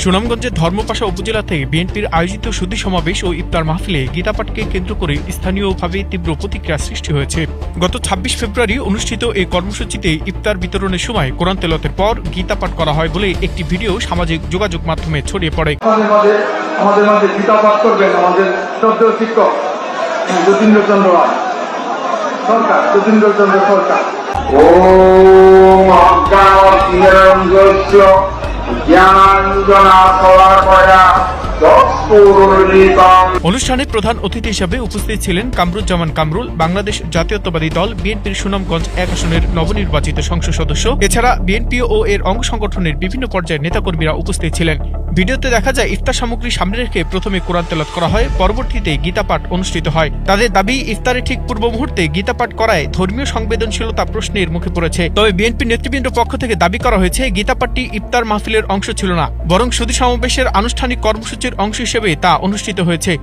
সুনামগঞ্জের ধর্মপাশা উপজেলা থেকে বিএনপির আয়োজিত সুধী সমাবেশ ও ইফতার মাহফিলে গীতাপাঠকে কেন্দ্র করে স্থানীয়ভাবে তীব্র প্রতিক্রিয়া সৃষ্টি হয়েছে। গত ২৬ ফেব্রুয়ারি অনুষ্ঠিত এই কর্মসূচিতে ইফতার বিতরণের সময় কোরআন তেলাওয়াতের পর গীতাপাঠ করা হয় বলে একটি ভিডিও সামাজিক যোগাযোগ মাধ্যমে ছড়িয়ে পড়ে। আমাদের মাঝে গীতাপাঠ করবেন আমাদের শ্রদ্ধেয় শিক্ষক যতীন্দ্রচন্দ্র রায় সরকার, যতীন্দ্রচন্দ্র সরকার। ওম অজ্ঞানতিরঞ্জস্য জ্ঞানাঞ্জনা শলাকয়া চক্ষুরুন্মিলিতং। অনুষ্ঠানে প্রধান অতিথি হিসেবে উপস্থিত ছিলেন কামরুজ্জামান কামরুল, বাংলাদেশ জাতীয়তাবাদী দল বিএনপির সুনামগঞ্জ ১ আসনের নবনির্বাচিত সংসদ সদস্য। এছাড়া বিএনপি ও এর অঙ্গ সংগঠনের বিভিন্ন পর্যায়ের নেতাকর্মীরা উপস্থিত ছিলেন। ভিডিওতে দেখা যায় ইফতার সামগ্রী সামনে রেখে প্রথমে কোরআন তেলাওয়াত করা হয়, পরবর্তীতে গীতাপাঠ অনুষ্ঠিত হয়। তাদের দাবি, ইফতারের ঠিক পূর্ব মুহূর্তে গীতাপাঠ করায় ধর্মীয় সংবেদনশীলতা প্রশ্নের মুখে পড়েছে। তবে বিএনপি নেতৃবৃন্দ পক্ষ থেকে দাবি করা হয়েছে গীতাপাঠটি ইফতার মাহফিলের অংশ ছিল না, বরং সুধী সমাবেশের আনুষ্ঠানিক কর্মসূচির অংশ হিসেবে তা অনুষ্ঠিত হয়েছে।